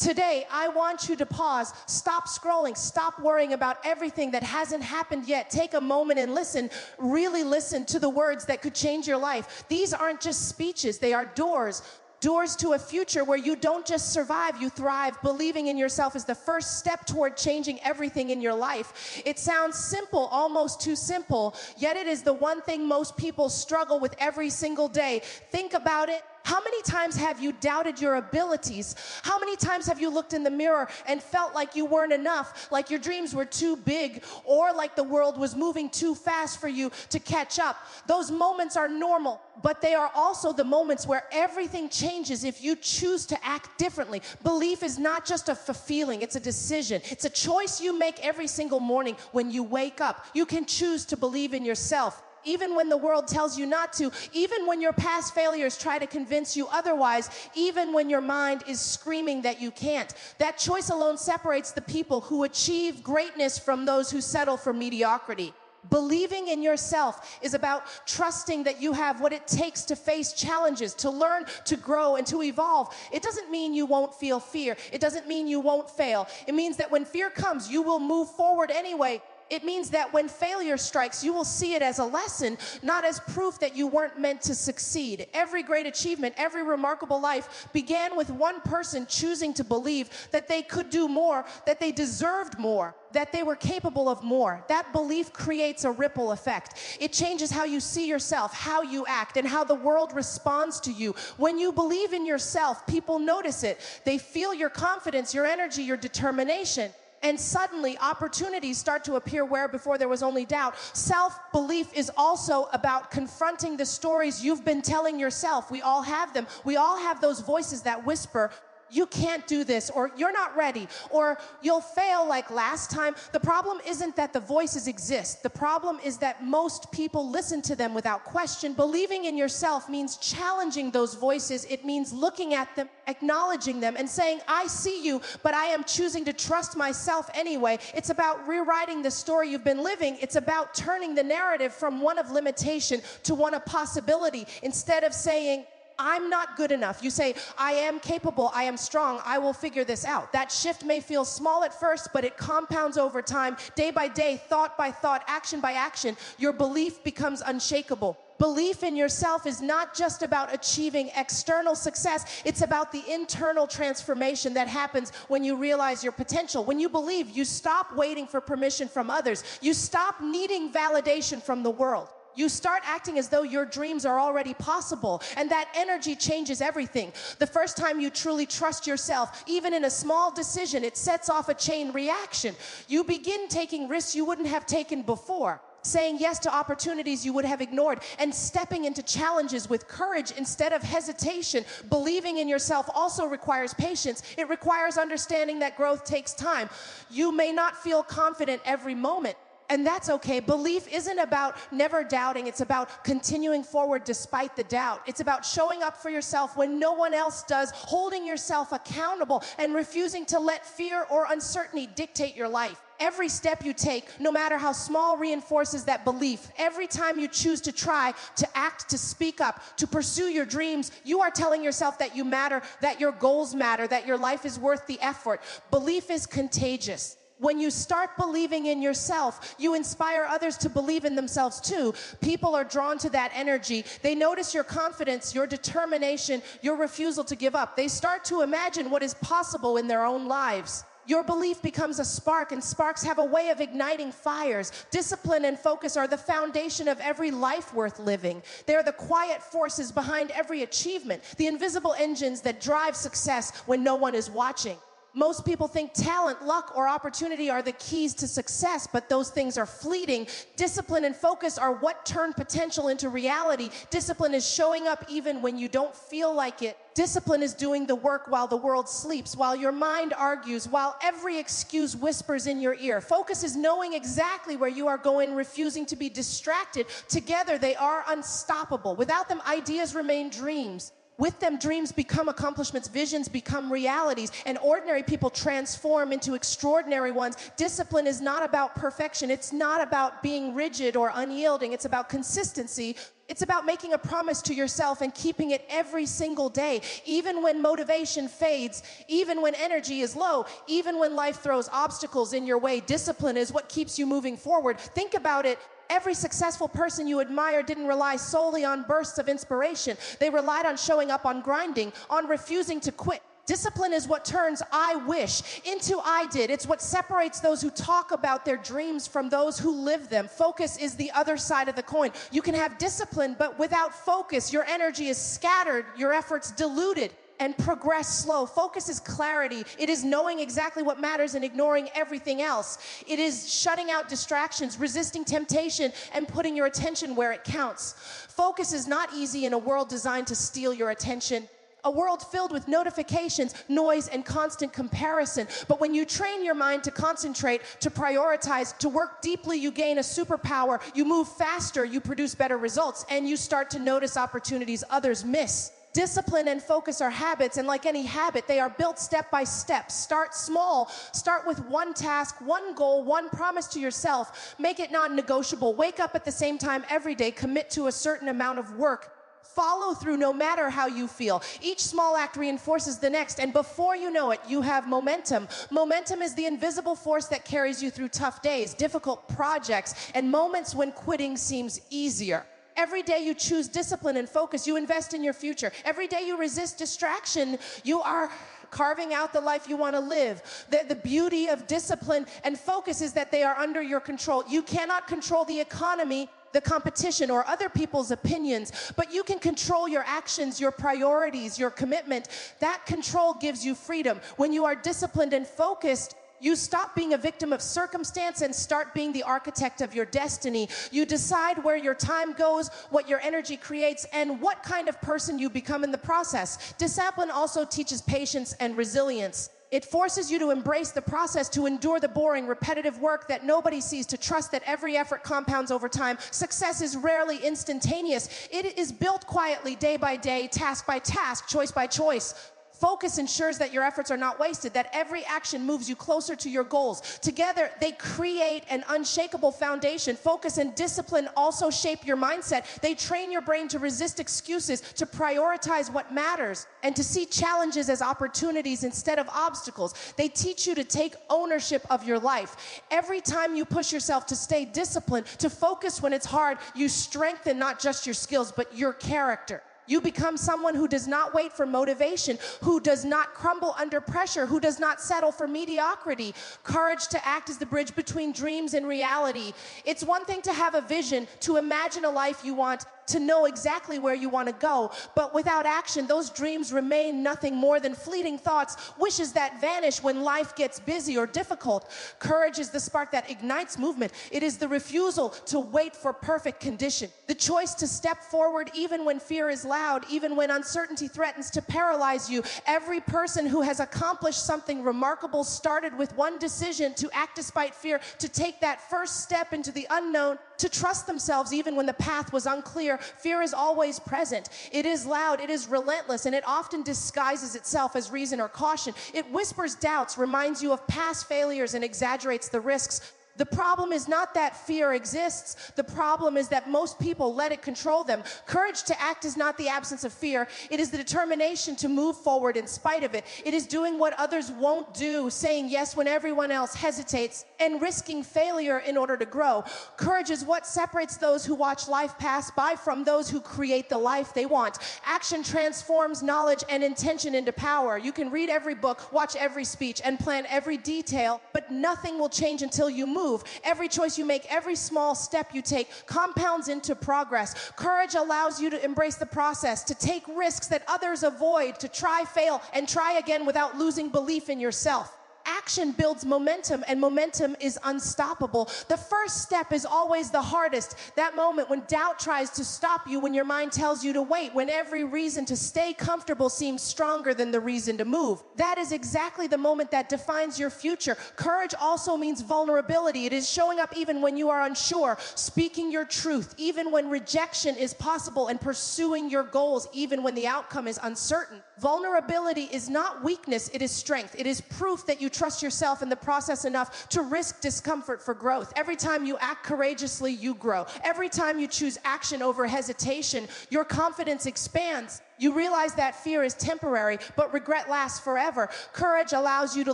Today, I want you to pause, stop scrolling, stop worrying about everything that hasn't happened yet. Take a moment and listen, really listen to the words that could change your life. These aren't just speeches, they are doors. Doors to a future where you don't just survive, you thrive. Believing in yourself is the first step toward changing everything in your life. It sounds simple, almost too simple, yet it is the one thing most people struggle with every single day. Think about it. How many times have you doubted your abilities? How many times have you looked in the mirror and felt like you weren't enough, like your dreams were too big, or like the world was moving too fast for you to catch up? Those moments are normal, but they are also the moments where everything changes if you choose to act differently. Belief is not just a feeling, it's a decision. It's a choice you make every single morning when you wake up. You can choose to believe in yourself. Even when the world tells you not to, even when your past failures try to convince you otherwise, even when your mind is screaming that you can't. That choice alone separates the people who achieve greatness from those who settle for mediocrity. Believing in yourself is about trusting that you have what it takes to face challenges, to learn, to grow, and to evolve. It doesn't mean you won't feel fear. It doesn't mean you won't fail. It means that when fear comes, you will move forward anyway. It means that when failure strikes, you will see it as a lesson, not as proof that you weren't meant to succeed. Every great achievement, every remarkable life began with one person choosing to believe that they could do more, that they deserved more, that they were capable of more. That belief creates a ripple effect. It changes how you see yourself, how you act, and how the world responds to you. When you believe in yourself, people notice it. They feel your confidence, your energy, your determination. And suddenly, opportunities start to appear where before there was only doubt. Self-belief is also about confronting the stories you've been telling yourself. We all have them. We all have those voices that whisper, you can't do this, or you're not ready, or you'll fail like last time. The problem isn't that the voices exist. The problem is that most people listen to them without question. Believing in yourself means challenging those voices. It means looking at them, acknowledging them, and saying, I see you, but I am choosing to trust myself anyway. It's about rewriting the story you've been living. It's about turning the narrative from one of limitation to one of possibility. Instead of saying, I'm not good enough, you say, I am capable, I am strong, I will figure this out. That shift may feel small at first, but it compounds over time, day by day, thought by thought, action by action. Your belief becomes unshakable. Belief in yourself is not just about achieving external success, it's about the internal transformation that happens when you realize your potential. When you believe, you stop waiting for permission from others. You stop needing validation from the world. You start acting as though your dreams are already possible, and that energy changes everything. The first time you truly trust yourself, even in a small decision, it sets off a chain reaction. You begin taking risks you wouldn't have taken before, saying yes to opportunities you would have ignored, and stepping into challenges with courage instead of hesitation. Believing in yourself also requires patience. It requires understanding that growth takes time. You may not feel confident every moment, and that's okay. Belief isn't about never doubting. It's about continuing forward despite the doubt. It's about showing up for yourself when no one else does, holding yourself accountable, and refusing to let fear or uncertainty dictate your life. Every step you take, no matter how small, reinforces that belief. Every time you choose to try, to act, to speak up, to pursue your dreams, you are telling yourself that you matter, that your goals matter, that your life is worth the effort. Belief is contagious. When you start believing in yourself, you inspire others to believe in themselves too. People are drawn to that energy. They notice your confidence, your determination, your refusal to give up. They start to imagine what is possible in their own lives. Your belief becomes a spark, and sparks have a way of igniting fires. Discipline and focus are the foundation of every life worth living. They are the quiet forces behind every achievement, the invisible engines that drive success when no one is watching. Most people think talent, luck, or opportunity are the keys to success, but those things are fleeting. Discipline and focus are what turn potential into reality. Discipline is showing up even when you don't feel like it. Discipline is doing the work while the world sleeps, while your mind argues, while every excuse whispers in your ear. Focus is knowing exactly where you are going, refusing to be distracted. Together, they are unstoppable. Without them, ideas remain dreams. With them, dreams become accomplishments, visions become realities, and ordinary people transform into extraordinary ones. Discipline is not about perfection. It's not about being rigid or unyielding. It's about consistency. It's about making a promise to yourself and keeping it every single day, even when motivation fades, even when energy is low, even when life throws obstacles in your way. Discipline is what keeps you moving forward. Think about it. Every successful person you admire didn't rely solely on bursts of inspiration. They relied on showing up, on grinding, on refusing to quit. Discipline is what turns I wish into I did. It's what separates those who talk about their dreams from those who live them. Focus is the other side of the coin. You can have discipline, but without focus, your energy is scattered, your efforts diluted, and progress slow. Focus is clarity. It is knowing exactly what matters and ignoring everything else. It is shutting out distractions, resisting temptation, and putting your attention where it counts. Focus is not easy in a world designed to steal your attention. A world filled with notifications, noise, and constant comparison. But when you train your mind to concentrate, to prioritize, to work deeply, you gain a superpower. You move faster, you produce better results, and you start to notice opportunities others miss. Discipline and focus are habits, and like any habit, they are built step by step. Start small. Start with one task, one goal, one promise to yourself. Make it non-negotiable. Wake up at the same time every day. Commit to a certain amount of work. Follow through no matter how you feel. Each small act reinforces the next, and before you know it, you have momentum. Momentum is the invisible force that carries you through tough days, difficult projects, and moments when quitting seems easier. Every day you choose discipline and focus, you invest in your future. Every day you resist distraction, you are carving out the life you want to live. The beauty of discipline and focus is that they are under your control. You cannot control the economy, the competition, or other people's opinions, but you can control your actions, your priorities, your commitment. That control gives you freedom. When you are disciplined and focused, you stop being a victim of circumstance and start being the architect of your destiny. You decide where your time goes, what your energy creates, and what kind of person you become in the process. Discipline also teaches patience and resilience. It forces you to embrace the process, to endure the boring, repetitive work that nobody sees, to trust that every effort compounds over time. Success is rarely instantaneous. It is built quietly, day by day, task by task, choice by choice. Focus ensures that your efforts are not wasted, that every action moves you closer to your goals. Together, they create an unshakable foundation. Focus and discipline also shape your mindset. They train your brain to resist excuses, to prioritize what matters, and to see challenges as opportunities instead of obstacles. They teach you to take ownership of your life. Every time you push yourself to stay disciplined, to focus when it's hard, you strengthen not just your skills, but your character. You become someone who does not wait for motivation, who does not crumble under pressure, who does not settle for mediocrity. Courage to act is the bridge between dreams and reality. It's one thing to have a vision, to imagine a life you want, to know exactly where you want to go. But without action, those dreams remain nothing more than fleeting thoughts, wishes that vanish when life gets busy or difficult. Courage is the spark that ignites movement. It is the refusal to wait for perfect condition. The choice to step forward even when fear is loud, even when uncertainty threatens to paralyze you. Every person who has accomplished something remarkable started with one decision: to act despite fear, to take that first step into the unknown, to trust themselves even when the path was unclear. Fear is always present. It is loud, it is relentless, and it often disguises itself as reason or caution. It whispers doubts, reminds you of past failures, and exaggerates the risks. The problem is not that fear exists. The problem is that most people let it control them. Courage to act is not the absence of fear. It is the determination to move forward in spite of it. It is doing what others won't do, saying yes when everyone else hesitates, and risking failure in order to grow. Courage is what separates those who watch life pass by from those who create the life they want. Action transforms knowledge and intention into power. You can read every book, watch every speech, and plan every detail, but nothing will change until you move. Every choice you make, every small step you take compounds into progress. Courage allows you to embrace the process, to take risks that others avoid, to try, fail, and try again without losing belief in yourself. Action builds momentum, and momentum is unstoppable. The first step is always the hardest. That moment when doubt tries to stop you, when your mind tells you to wait, when every reason to stay comfortable seems stronger than the reason to move. That is exactly the moment that defines your future. Courage also means vulnerability. It is showing up even when you are unsure, speaking your truth, even when rejection is possible, and pursuing your goals, even when the outcome is uncertain. Vulnerability is not weakness, it is strength. It is proof that you trust yourself in the process enough to risk discomfort for growth. Every time you act courageously, you grow. Every time you choose action over hesitation, your confidence expands. You realize that fear is temporary, but regret lasts forever. Courage allows you to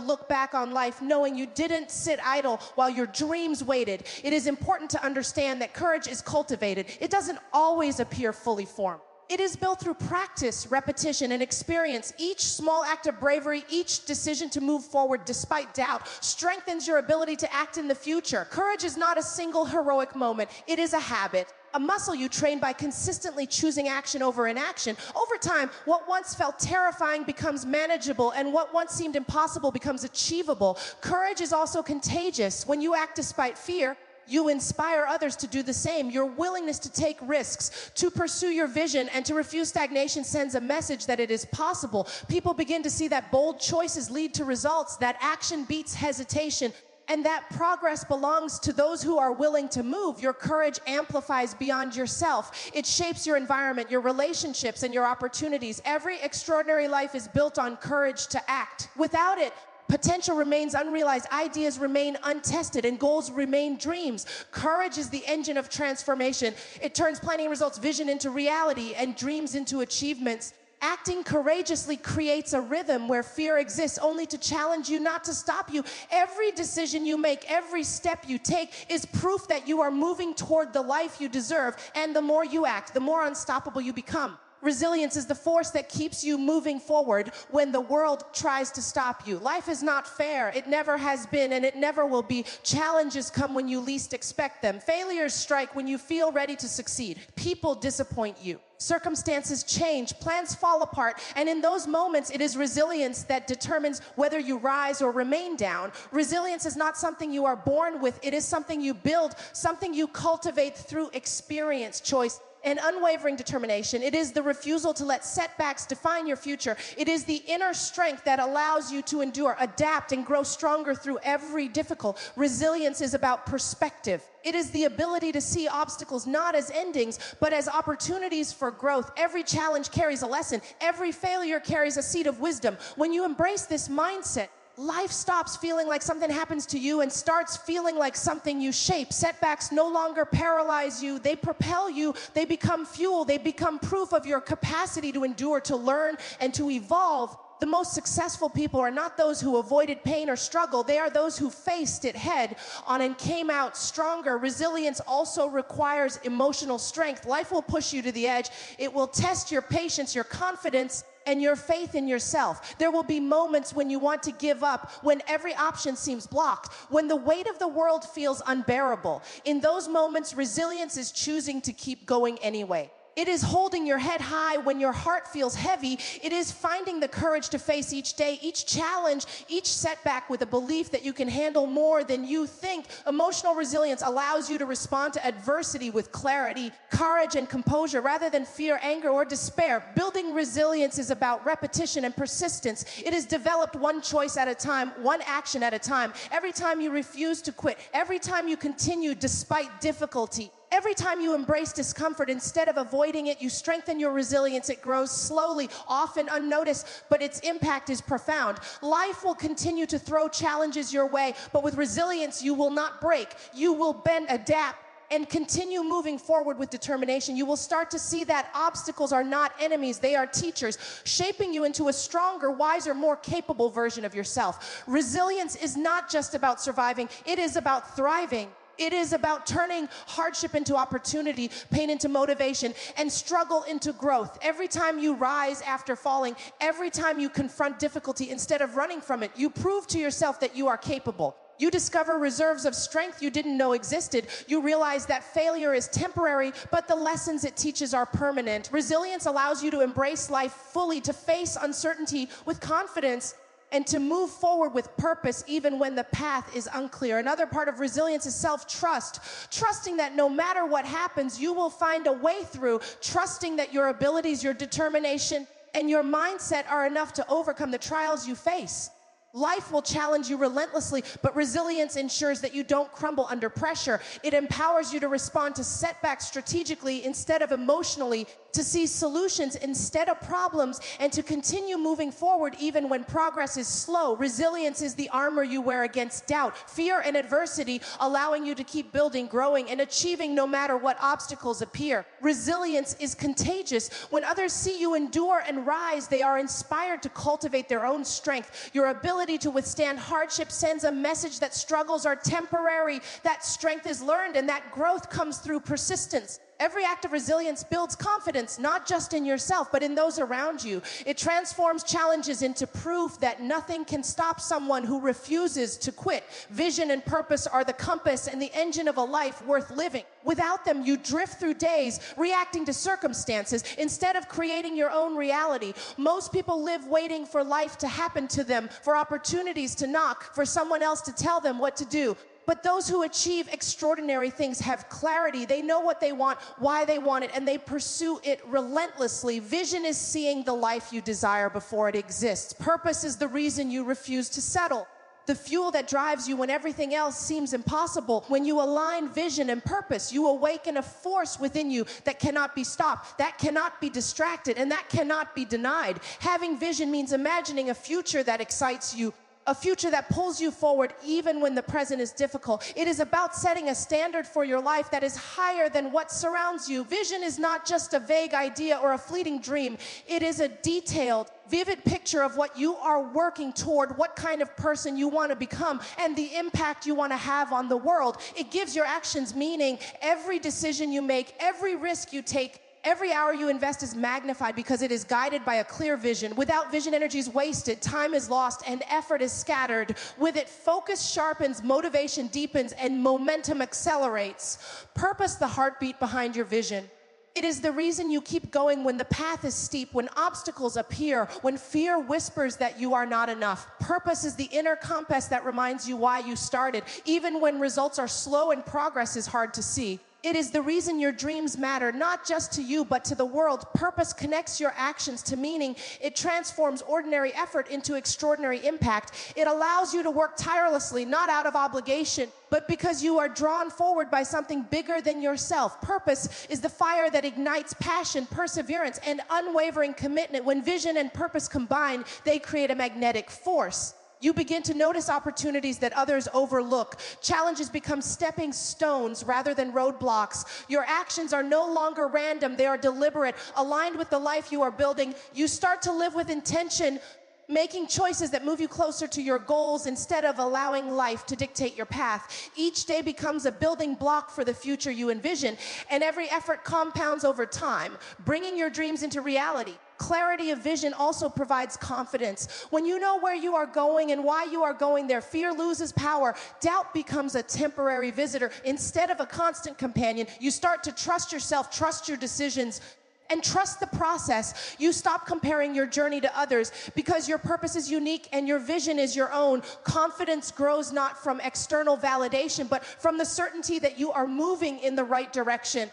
look back on life knowing you didn't sit idle while your dreams waited. It is important to understand that courage is cultivated. It doesn't always appear fully formed. It is built through practice, repetition, and experience. Each small act of bravery, each decision to move forward despite doubt, strengthens your ability to act in the future. Courage is not a single heroic moment. It is a habit, a muscle you train by consistently choosing action over inaction. Over time, what once felt terrifying becomes manageable, and what once seemed impossible becomes achievable. Courage is also contagious. When you act despite fear, you inspire others to do the same. Your willingness to take risks, to pursue your vision, and to refuse stagnation sends a message that it is possible. People begin to see that bold choices lead to results, that action beats hesitation, and that progress belongs to those who are willing to move. Your courage amplifies beyond yourself. It shapes your environment, your relationships, and your opportunities. Every extraordinary life is built on courage to act. Without it, potential remains unrealized, ideas remain untested, and goals remain dreams. Courage is the engine of transformation. It turns planning and results, vision into reality, and dreams into achievements. Acting courageously creates a rhythm where fear exists only to challenge you, not to stop you. Every decision you make, every step you take is proof that you are moving toward the life you deserve, and the more you act, the more unstoppable you become. Resilience is the force that keeps you moving forward when the world tries to stop you. Life is not fair. It never has been, and it never will be. Challenges come when you least expect them. Failures strike when you feel ready to succeed. People disappoint you. Circumstances change, plans fall apart, and in those moments, it is resilience that determines whether you rise or remain down. Resilience is not something you are born with. It is something you build, something you cultivate through experience, choice, and unwavering determination. It is the refusal to let setbacks define your future. It is the inner strength that allows you to endure, adapt, and grow stronger through every difficult. Resilience is about perspective. It is the ability to see obstacles not as endings, but as opportunities for growth. Every challenge carries a lesson. Every failure carries a seed of wisdom. When you embrace this mindset, life stops feeling like something happens to you and starts feeling like something you shape. Setbacks no longer paralyze you. They propel you. They become fuel. They become proof of your capacity to endure, to learn, and to evolve. The most successful people are not those who avoided pain or struggle. They are those who faced it head on and came out stronger. Resilience also requires emotional strength. Life will push you to the edge. It will test your patience, your confidence, and your faith in yourself. There will be moments when you want to give up, when every option seems blocked, when the weight of the world feels unbearable. In those moments, resilience is choosing to keep going anyway. It is holding your head high when your heart feels heavy. It is finding the courage to face each day, each challenge, each setback with a belief that you can handle more than you think. Emotional resilience allows you to respond to adversity with clarity, courage, and composure rather than fear, anger, or despair. Building resilience is about repetition and persistence. It is developed one choice at a time, one action at a time. Every time you refuse to quit, every time you continue despite difficulty, every time you embrace discomfort instead of avoiding it, you strengthen your resilience. It grows slowly, often unnoticed, but its impact is profound. Life will continue to throw challenges your way, but with resilience, you will not break. You will bend, adapt, and continue moving forward with determination. You will start to see that obstacles are not enemies, they are teachers, shaping you into a stronger, wiser, more capable version of yourself. Resilience is not just about surviving, it is about thriving. It is about turning hardship into opportunity, pain into motivation, and struggle into growth. Every time you rise after falling, every time you confront difficulty instead of running from it, you prove to yourself that you are capable. You discover reserves of strength you didn't know existed. You realize that failure is temporary, but the lessons it teaches are permanent. Resilience allows you to embrace life fully, to face uncertainty with confidence, and to move forward with purpose even when the path is unclear. Another part of resilience is self-trust, trusting that no matter what happens, you will find a way through, trusting that your abilities, your determination, and your mindset are enough to overcome the trials you face. Life will challenge you relentlessly, but resilience ensures that you don't crumble under pressure. It empowers you to respond to setbacks strategically instead of emotionally, to see solutions instead of problems, and to continue moving forward even when progress is slow. Resilience is the armor you wear against doubt, fear, and adversity, allowing you to keep building, growing, and achieving no matter what obstacles appear. Resilience is contagious. When others see you endure and rise, they are inspired to cultivate their own strength. Your ability to withstand hardship sends a message that struggles are temporary, that strength is learned, and that growth comes through persistence. Every act of resilience builds confidence, not just in yourself, but in those around you. It transforms challenges into proof that nothing can stop someone who refuses to quit. Vision and purpose are the compass and the engine of a life worth living. Without them, you drift through days, reacting to circumstances instead of creating your own reality. Most people live waiting for life to happen to them, for opportunities to knock, for someone else to tell them what to do. But those who achieve extraordinary things have clarity. They know what they want, why they want it, and they pursue it relentlessly. Vision is seeing the life you desire before it exists. Purpose is the reason you refuse to settle, the fuel that drives you when everything else seems impossible. When you align vision and purpose, you awaken a force within you that cannot be stopped, that cannot be distracted, and that cannot be denied. Having vision means imagining a future that excites you, a future that pulls you forward even when the present is difficult. It is about setting a standard for your life that is higher than what surrounds you. Vision is not just a vague idea or a fleeting dream. It is a detailed, vivid picture of what you are working toward, what kind of person you want to become, and the impact you want to have on the world. It gives your actions meaning. Every decision you make, every risk you take, every hour you invest is magnified because it is guided by a clear vision. Without vision, energy is wasted, time is lost, and effort is scattered. With it, focus sharpens, motivation deepens, and momentum accelerates. Purpose, the heartbeat behind your vision. It is the reason you keep going when the path is steep, when obstacles appear, when fear whispers that you are not enough. Purpose is the inner compass that reminds you why you started, even when results are slow and progress is hard to see. It is the reason your dreams matter, not just to you, but to the world. Purpose connects your actions to meaning. It transforms ordinary effort into extraordinary impact. It allows you to work tirelessly, not out of obligation, but because you are drawn forward by something bigger than yourself. Purpose is the fire that ignites passion, perseverance, and unwavering commitment. When vision and purpose combine, they create a magnetic force. You begin to notice opportunities that others overlook. Challenges become stepping stones rather than roadblocks. Your actions are no longer random, they are deliberate, aligned with the life you are building. You start to live with intention, making choices that move you closer to your goals instead of allowing life to dictate your path. Each day becomes a building block for the future you envision, and every effort compounds over time, bringing your dreams into reality. Clarity of vision also provides confidence. When you know where you are going and why you are going there, fear loses power. Doubt becomes a temporary visitor instead of a constant companion. You start to trust yourself, trust your decisions, and trust the process. You stop comparing your journey to others because your purpose is unique and your vision is your own. Confidence grows not from external validation, but from the certainty that you are moving in the right direction.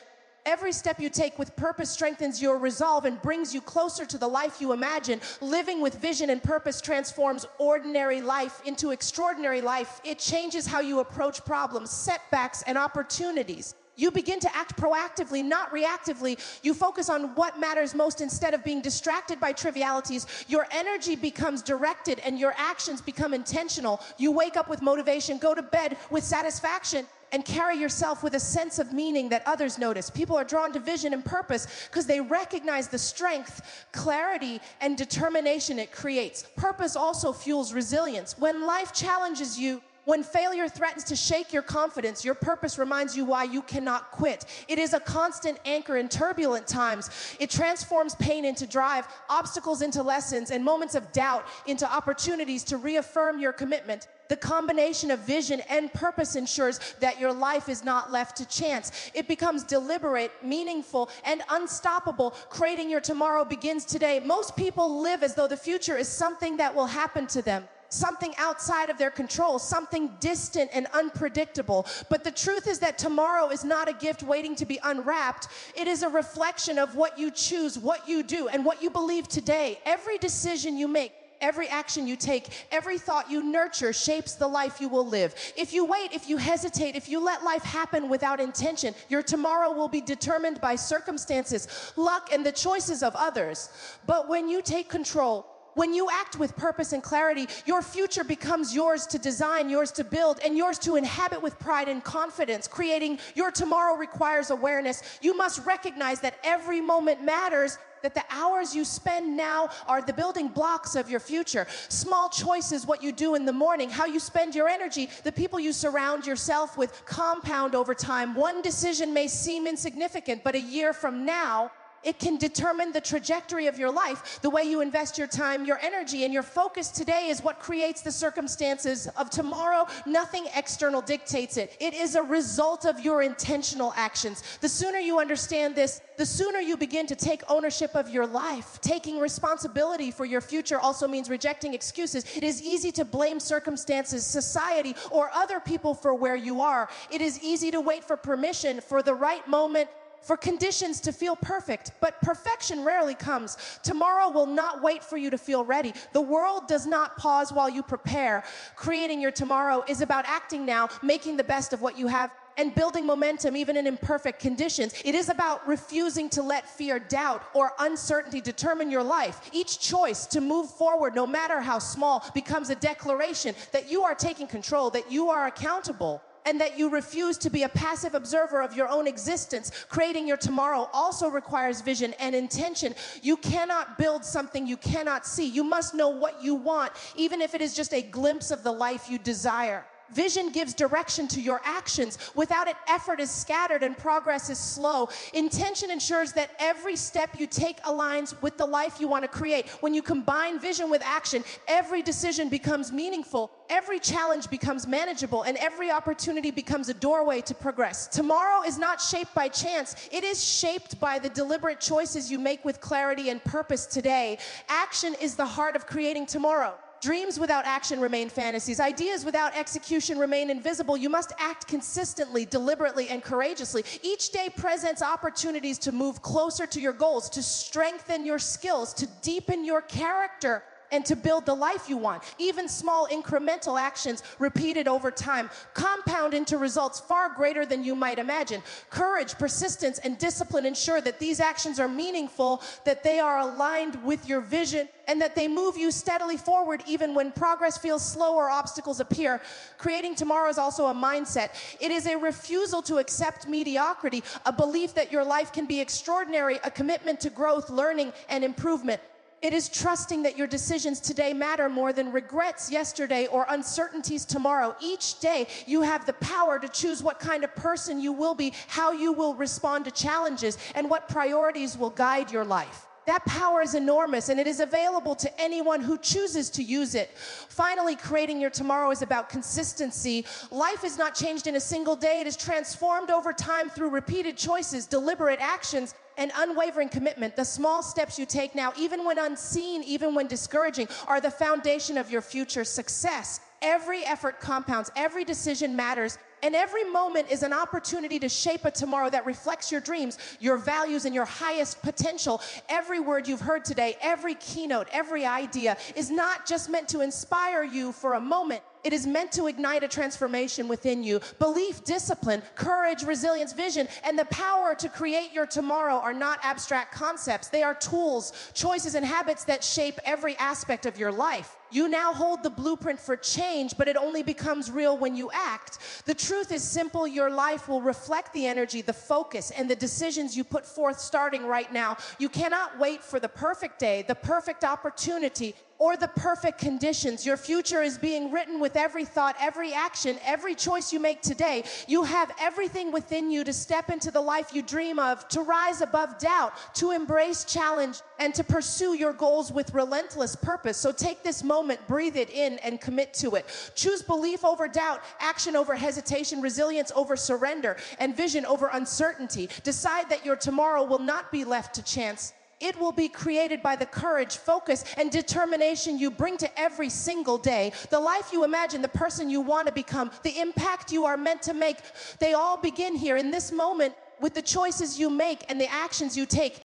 Every step you take with purpose strengthens your resolve and brings you closer to the life you imagine. Living with vision and purpose transforms ordinary life into extraordinary life. It changes how you approach problems, setbacks, and opportunities. You begin to act proactively, not reactively. You focus on what matters most instead of being distracted by trivialities. Your energy becomes directed and your actions become intentional. You wake up with motivation, go to bed with satisfaction, and carry yourself with a sense of meaning that others notice. People are drawn to vision and purpose because they recognize the strength, clarity, and determination it creates. Purpose also fuels resilience. When life challenges you, when failure threatens to shake your confidence, your purpose reminds you why you cannot quit. It is a constant anchor in turbulent times. It transforms pain into drive, obstacles into lessons, and moments of doubt into opportunities to reaffirm your commitment. The combination of vision and purpose ensures that your life is not left to chance. It becomes deliberate, meaningful, and unstoppable. Creating your tomorrow begins today. Most people live as though the future is something that will happen to them. something outside of their control, something distant and unpredictable. But the truth is that tomorrow is not a gift waiting to be unwrapped. It is a reflection of what you choose, what you do, and what you believe today. Every decision you make, every action you take, every thought you nurture shapes the life you will live. If you wait, if you hesitate, if you let life happen without intention, your tomorrow will be determined by circumstances, luck, and the choices of others. But when you take control, when you act with purpose and clarity, your future becomes yours to design, yours to build, and yours to inhabit with pride and confidence. Creating your tomorrow requires awareness. You must recognize that every moment matters, that the hours you spend now are the building blocks of your future. Small choices, what you do in the morning, how you spend your energy, the people you surround yourself with compound over time. One decision may seem insignificant, but a year from now, it can determine the trajectory of your life. The way you invest your time, your energy, and your focus today is what creates the circumstances of tomorrow. Nothing external dictates it. It is a result of your intentional actions. The sooner you understand this, the sooner you begin to take ownership of your life. Taking responsibility for your future also means rejecting excuses. It is easy to blame circumstances, society, or other people for where you are. It is easy to wait for permission, for the right moment, for conditions to feel perfect, but perfection rarely comes. Tomorrow will not wait for you to feel ready. The world does not pause while you prepare. Creating your tomorrow is about acting now, making the best of what you have, and building momentum even in imperfect conditions. It is about refusing to let fear, doubt, or uncertainty determine your life. Each choice to move forward, no matter how small, becomes a declaration that you are taking control, that you are accountable, and that you refuse to be a passive observer of your own existence. Creating your tomorrow also requires vision and intention. You cannot build something you cannot see. You must know what you want, even if it is just a glimpse of the life you desire. Vision gives direction to your actions. Without it, effort is scattered and progress is slow. Intention ensures that every step you take aligns with the life you want to create. When you combine vision with action, every decision becomes meaningful, every challenge becomes manageable, and every opportunity becomes a doorway to progress. Tomorrow is not shaped by chance. It is shaped by the deliberate choices you make with clarity and purpose today. Action is the heart of creating tomorrow. Dreams without action remain fantasies. Ideas without execution remain invisible. You must act consistently, deliberately, and courageously. Each day presents opportunities to move closer to your goals, to strengthen your skills, to deepen your character, and to build the life you want. Even small incremental actions repeated over time compound into results far greater than you might imagine. Courage, persistence, and discipline ensure that these actions are meaningful, that they are aligned with your vision, and that they move you steadily forward even when progress feels slow or obstacles appear. Creating tomorrow is also a mindset. It is a refusal to accept mediocrity, a belief that your life can be extraordinary, a commitment to growth, learning, and improvement. It is trusting that your decisions today matter more than regrets yesterday or uncertainties tomorrow. Each day, you have the power to choose what kind of person you will be, how you will respond to challenges, and what priorities will guide your life. That power is enormous, and it is available to anyone who chooses to use it. Finally, creating your tomorrow is about consistency. Life is not changed in a single day. It is transformed over time through repeated choices, deliberate actions, and unwavering commitment. The small steps you take now, even when unseen, even when discouraging, are the foundation of your future success. Every effort compounds, every decision matters, and every moment is an opportunity to shape a tomorrow that reflects your dreams, your values, and your highest potential. Every word you've heard today, every keynote, every idea is not just meant to inspire you for a moment. It is meant to ignite a transformation within you. Belief, discipline, courage, resilience, vision, and the power to create your tomorrow are not abstract concepts. They are tools, choices, and habits that shape every aspect of your life. You now hold the blueprint for change, but it only becomes real when you act. The truth is simple. Your life will reflect the energy, the focus, and the decisions you put forth starting right now. You cannot wait for the perfect day, the perfect opportunity, or the perfect conditions. Your future is being written with every thought, every action, every choice you make today. You have everything within you to step into the life you dream of, to rise above doubt, to embrace challenge, and to pursue your goals with relentless purpose. So take this moment, breathe it in, and commit to it. Choose belief over doubt, action over hesitation, resilience over surrender, and vision over uncertainty. Decide that your tomorrow will not be left to chance. It will be created by the courage, focus, and determination you bring to every single day. The life you imagine, the person you want to become, the impact you are meant to make, they all begin here in this moment with the choices you make and the actions you take.